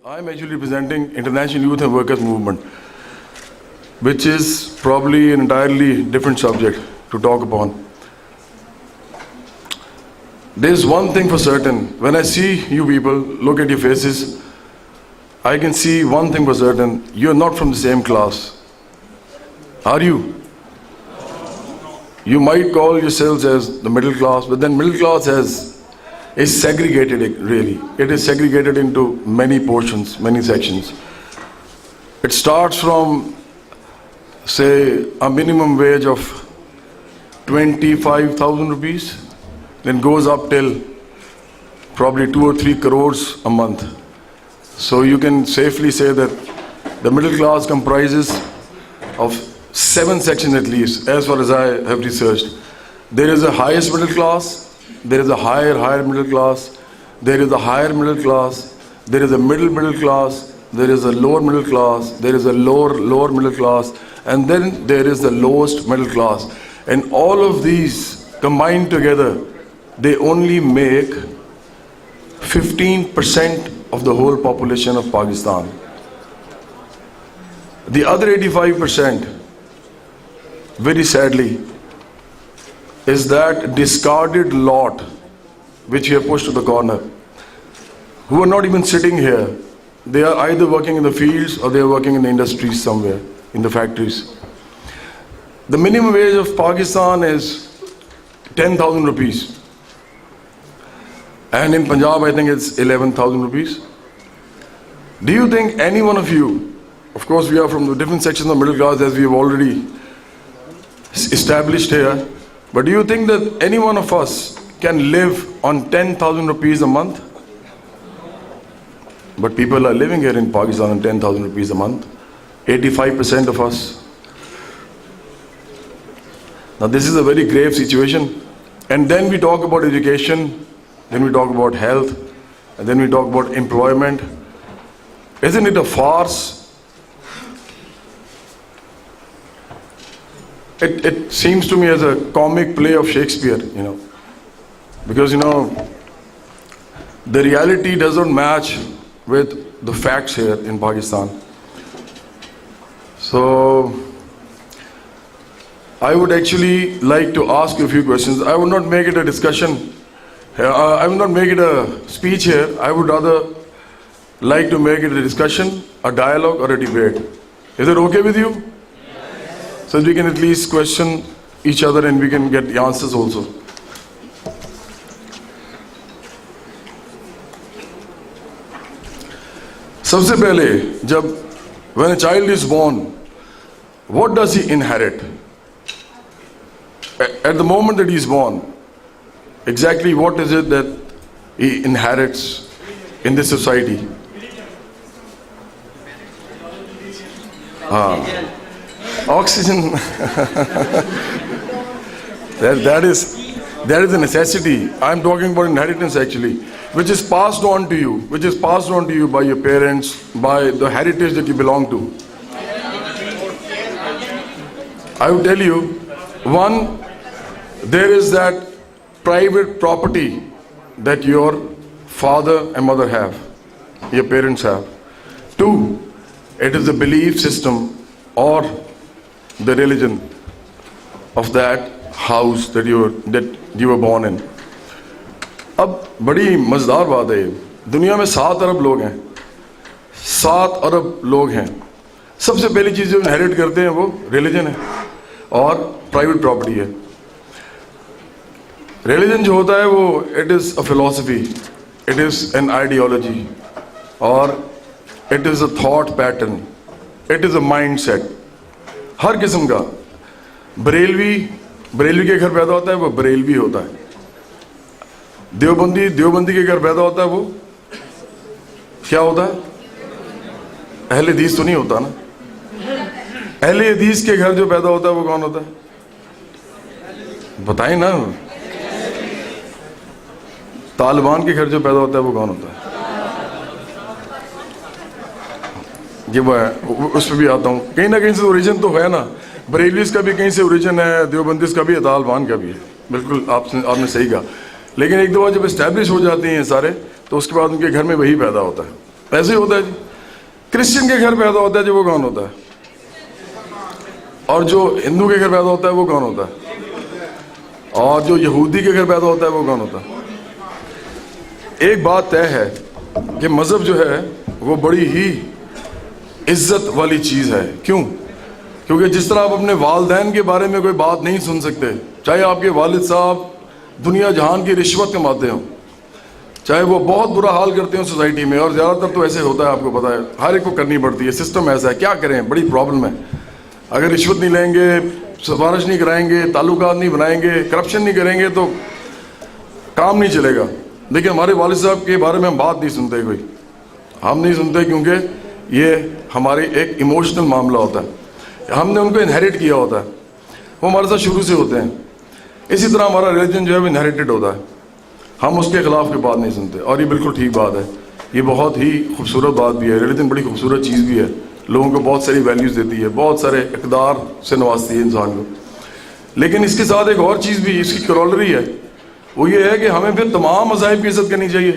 I'm actually representing International Youth and Workers Movement, which is probably an entirely different subject to talk upon. There's one thing for certain. When I see you people, look at your faces, I can see one thing for certain. You're not from the same class. Are you? You might call yourselves as the middle class, but then middle class is segregated really. It is segregated into many portions, many sections. It starts from, say, a minimum wage of 25,000 rupees, then goes up till probably 2 or 3 crores a month. So you can safely say that the middle class comprises of 7 sections at least, as far as I have researched. There is a highest middle class, there is a higher middle class, there is a higher middle class, there is a middle class, there is a lower middle class, there is a lower middle class, and then there is the lowest middle class. And all of these combined together, they only make 15% of the whole population of Pakistan. The other 85%, very sadly, is that discarded lot which we have pushed to the corner, who are not even sitting here. They are either working in the fields or they are working in the industries somewhere, in the factories. The minimum wage of Pakistan is 10,000 rupees. And in Punjab, I think it's 11,000 rupees. Do you think any one of you, of course we are from the different sections of middle class as we have already established here, but do you think that any one of us can live on 10,000 rupees a month? But people are living here in Pakistan on 10,000 rupees a month. 85% of us. Now this is a very grave situation. And then we talk about education, then we talk about health, and then we talk about employment. Isn't it a farce? It seems to me as a comic play of Shakespeare, because, the reality doesn't match with the facts here in Pakistan. So, I would actually like to ask you a few questions. I would not make it a discussion. I will not make it a speech here. I would rather like to make it a discussion, a dialogue, or a debate. Is it okay with you? So we can at least question each other and we can get the answers also. Sabse pehle, when a child is born, what does he inherit? At the moment that he is born, exactly what is it that he inherits in this society? Oxygen. that is a necessity. I'm talking about inheritance actually, which is passed on to you, by your parents, by the heritage that you belong to. I will tell you, one, there is that private property that your father and mother have, your parents have. Two, it is the belief system or the religion of that house that you were born in. اب بڑی مزدار بات ہے، دنیا میں 7 ارب لوگ ہیں، 7 ارب لوگ ہیں. سب سے پہلی چیز جو انہیریٹ کرتے ہیں وہ ریلیجن ہے اور پرائیویٹ پراپرٹی ہے. ریلیجن جو ہوتا ہے وہ it is a philosophy, it is an ideology, اور it is a thought pattern, it is a mindset. ہر قسم کا بریلوی کے گھر پیدا ہوتا ہے وہ بریلوی ہوتا ہے. دیوبندی کے گھر پیدا ہوتا ہے وہ کیا ہوتا ہے؟ اہل حدیث تو نہیں ہوتا نا. اہل حدیث کے گھر جو پیدا ہوتا ہے وہ کون ہوتا ہے؟ بتائیں نا. طالبان کے گھر جو پیدا ہوتا ہے وہ کون ہوتا ہے؟ یہ وہ ہے. اس پہ بھی آتا ہوں. کہیں نہ کہیں سے اوریجن تو ہے نا. بریلویز کا بھی کہیں سے اوریجن ہے، دیوبندیز کا بھی ہے، طالبان کا بھی ہے. بالکل آپ نے صحیح کہا. لیکن ایک دو بار جب اسٹیبلش ہو جاتے ہیں سارے تو اس کے بعد ان کے گھر میں وہی پیدا ہوتا ہے. ایسے ہی ہوتا ہے جی. کرسچن کے گھر پیدا ہوتا ہے جو وہ کون ہوتا ہے؟ اور جو ہندو کے گھر پیدا ہوتا ہے وہ کون ہوتا ہے؟ اور جو یہودی کے گھر پیدا ہوتا ہے وہ کون ہوتا ہے؟ ایک بات طے ہے کہ مذہب جو ہے وہ بڑی ہی عزت والی چیز ہے. کیوں؟ کیونکہ جس طرح آپ اپنے والدین کے بارے میں کوئی بات نہیں سن سکتے، چاہے آپ کے والد صاحب دنیا جہان کی رشوت کماتے ہوں، چاہے وہ بہت برا حال کرتے ہوں سوسائٹی میں، اور زیادہ تر تو ایسے ہوتا ہے، آپ کو پتا ہے، ہر ایک کو کرنی پڑتی ہے، سسٹم ایسا ہے، کیا کریں، بڑی پرابلم ہے. اگر رشوت نہیں لیں گے، سفارش نہیں کرائیں گے، تعلقات نہیں بنائیں گے، کرپشن نہیں کریں گے تو کام نہیں چلے گا. لیکن ہمارے والد صاحب کے بارے میں ہم بات نہیں سنتے، کوئی ہم نہیں سنتے، کیونکہ یہ ہمارے ایک ایموشنل معاملہ ہوتا ہے، ہم نے ان کو انہیریٹ کیا ہوتا ہے، وہ ہمارے ساتھ شروع سے ہوتے ہیں. اسی طرح ہمارا ریلیجن جو ہے وہ انہیریٹڈ ہوتا ہے، ہم اس کے خلاف کوئی بات نہیں سنتے. اور یہ بالکل ٹھیک بات ہے، یہ بہت ہی خوبصورت بات بھی ہے. ریلیجن بڑی خوبصورت چیز بھی ہے، لوگوں کو بہت ساری ویلیوز دیتی ہے، بہت سارے اقدار سے نوازتی ہے انسان کو. لیکن اس کے ساتھ ایک اور چیز بھی، اس کی کرولری ہے، وہ یہ ہے کہ ہمیں پھر تمام مذاہب کی عزت کرنی چاہیے.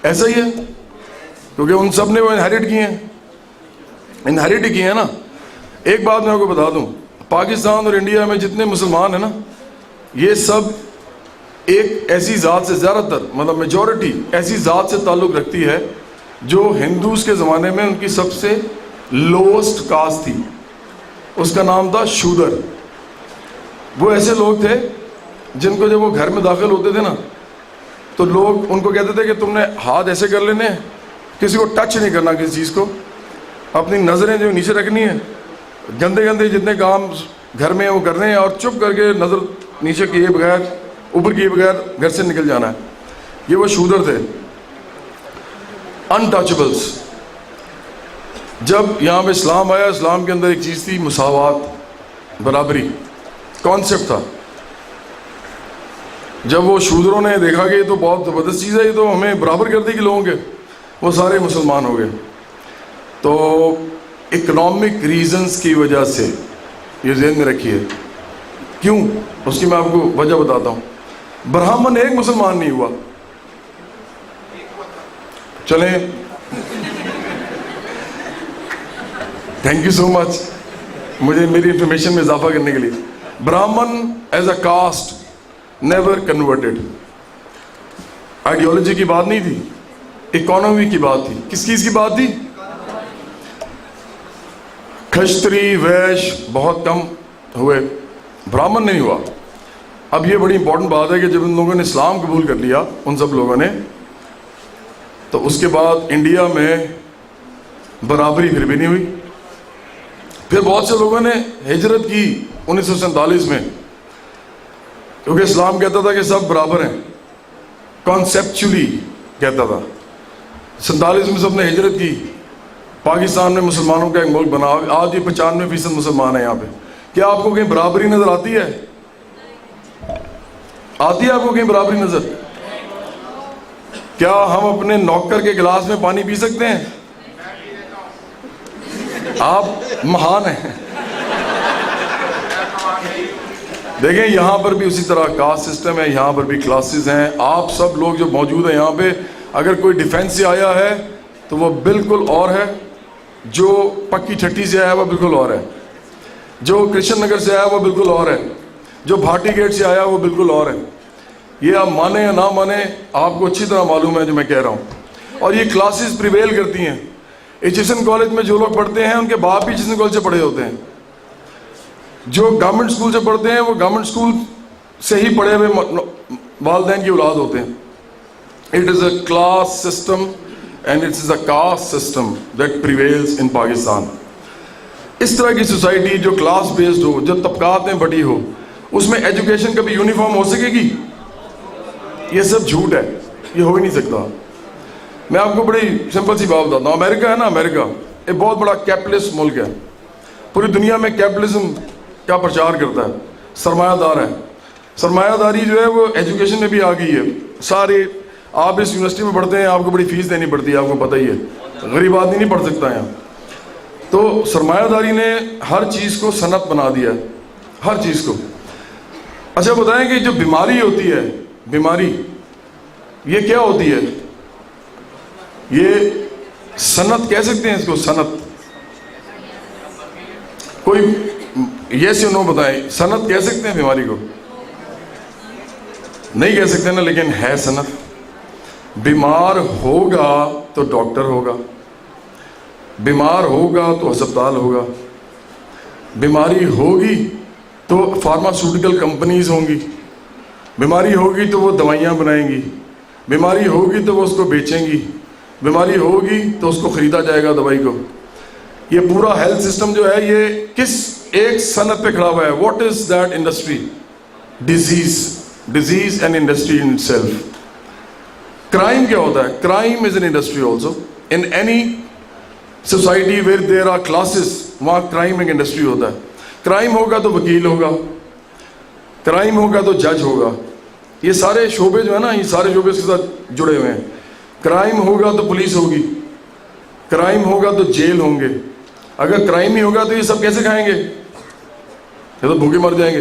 ایسا ہی ہے، کیونکہ ان سب نے وہ انہیریٹ کیے ہیں، انہیریٹ ہی کیے ہیں نا. ایک بات میں آپ کو بتا دوں، پاکستان اور انڈیا میں جتنے مسلمان ہیں نا، یہ سب ایک ایسی ذات سے، زیادہ تر مطلب میجورٹی ایسی ذات سے تعلق رکھتی ہے جو ہندوز کے زمانے میں ان کی سب سے لوسٹ کاسٹ تھی. اس کا نام تھا شودر. وہ ایسے لوگ تھے جن کو جب وہ گھر میں داخل ہوتے تھے نا تو لوگ ان کو کہتے تھے کہ تم نے ہاتھ ایسے کر لینے، کسی کو ٹچ نہیں کرنا کسی چیز کو، اپنی نظریں جو نیچے رکھنی ہے، گندے گندے جتنے کام گھر میں وہ کرنے ہیں، اور چپ کر کے نظر نیچے کیے بغیر، اوپر کیے بغیر گھر سے نکل جانا ہے. یہ وہ شودر تھے، انٹچبلس. جب یہاں پہ اسلام آیا، اسلام کے اندر ایک چیز تھی، مساوات، برابری، کانسیپٹ تھا. جب وہ شودروں نے دیکھا کہ یہ تو بہت زبردست چیز ہے، یہ تو ہمیں برابر کر دی کہ لوگوں کے، وہ سارے مسلمان ہو گئے. تو اکنامک ریزنز کی وجہ سے، یہ ذہن میں رکھیے. کیوں؟ اس کی میں آپ کو وجہ بتاتا ہوں. برہمن ایک مسلمان نہیں ہوا. چلیں، تھینک یو سو مچ مجھے میری انفارمیشن میں اضافہ کرنے کے لیے. برہمن as a cost never converted. Ideology کی بات نہیں تھی، اکانومی کی بات تھی. کس چیز کی بات تھی؟ کھشتری، ویش بہت کم ہوئے، برہمن نہیں ہوا. اب یہ بڑی امپورٹنٹ بات ہے کہ جب ان لوگوں نے اسلام قبول کر لیا، ان سب لوگوں نے، تو اس کے بعد انڈیا میں برابری پھر بھی نہیں ہوئی. پھر بہت سے لوگوں نے ہجرت کی 1947 میں، کیونکہ اسلام کہتا تھا کہ سب برابر ہیں، کانسیپچولی کہتا تھا. 47 میں سب نے ہجرت کی، پاکستان میں مسلمانوں کا ایک ملک بنا. آج یہ 95% مسلمان ہیں یہاں پہ. کیا آپ کو کہیں برابری نظر آتی ہے؟ آتی ہے آپ کو کہیں برابری نظر؟ کیا ہم اپنے نوکر کے گلاس میں پانی پی سکتے ہیں؟ آپ مہان ہیں. دیکھیں، یہاں پر بھی اسی طرح کاسٹ سسٹم ہے، یہاں پر بھی کلاسز ہیں. آپ سب لوگ جو موجود ہیں یہاں پہ، اگر کوئی ڈیفینس سے آیا ہے تو وہ بالکل اور ہے، جو پکی ٹھٹی سے آیا وہ بالکل اور ہے، جو کرشن نگر سے آیا وہ بالکل اور ہے، جو بھاٹی گیٹ سے آیا وہ بالکل اور ہے. یہ آپ مانیں یا نہ مانیں، آپ کو اچھی طرح معلوم ہے جو میں کہہ رہا ہوں. اور یہ کلاسز پریویل کرتی ہیں. ایجوکیشن کالج میں جو لوگ پڑھتے ہیں ان کے باپ بھی ایجوکیشن کالج سے پڑھے ہوتے ہیں. جو گورنمنٹ اسکول سے پڑھتے ہیں وہ گورنمنٹ اسکول سے ہی پڑھے ہوئے والدین کی اولاد ہوتے ہیں. It is a class system and it is a caste system that prevails in Pakistan. اس طرح کی سوسائٹی جو کلاس بیسڈ ہو، جو طبقات میں بٹی ہو، اس میں ایجوکیشن کبھی یونیفارم ہو سکے گی؟ یہ سب جھوٹ ہے، یہ ہو ہی نہیں سکتا. میں آپ کو بڑی سمپل سی بات بتاتا ہوں. امریکہ ہے نا، امریکہ ایک بہت بڑا کیپٹلسٹ ملک ہے. پوری دنیا میں کیپٹلزم کا پرچار کرتا ہے، سرمایہ دار ہے. سرمایہ داری جو ہے وہ ایجوکیشن میں بھی آ گئی ہے. سارے آپ اس یونیورسٹی میں پڑھتے ہیں، آپ کو بڑی فیس دینی پڑتی ہے، آپ کو پتہ ہی ہے، غریب آدمی نہیں پڑھ سکتا یہاں. تو سرمایہ داری نے ہر چیز کو صنعت بنا دیا ہے، ہر چیز کو. اچھا بتائیں کہ جو بیماری ہوتی ہے، بیماری یہ کیا ہوتی ہے؟ یہ صنعت کہہ سکتے ہیں اس کو؟ صنعت کوئی یس یا نو بتائیں، صنعت کہہ سکتے ہیں بیماری کو؟ نہیں کہہ سکتے نا، لیکن ہے صنعت. بیمار ہوگا تو ڈاکٹر ہوگا، بیمار ہوگا تو ہسپتال ہوگا، بیماری ہوگی تو فارماسیوٹیکل کمپنیز ہوں گی، بیماری ہوگی تو وہ دوائیاں بنائیں گی، بیماری ہوگی تو وہ اس کو بیچیں گی، بیماری ہوگی تو اس کو خریدا جائے گا دوائی کو. یہ پورا ہیلتھ سسٹم جو ہے یہ کس ایک صنعت پہ کھڑا ہوا ہے. What is that industry? Disease and industry in self. Crime کیا ہوتا ہے؟ Crime is an industry also. In any society where there are classes, وہاں کرائم ایک انڈسٹری ہوتا ہے. کرائم ہوگا تو وکیل ہوگا، کرائم ہوگا تو جج ہوگا. یہ سارے شعبے جو ہیں نا، یہ سارے شعبے اس کے ساتھ جڑے ہوئے ہیں. کرائم ہوگا تو پولیس ہوگی، کرائم ہوگا تو جیل ہوں گے. اگر کرائم ہی ہوگا تو یہ سب کیسے کھائیں گے؟ یہ تو بھوکے مر جائیں گے.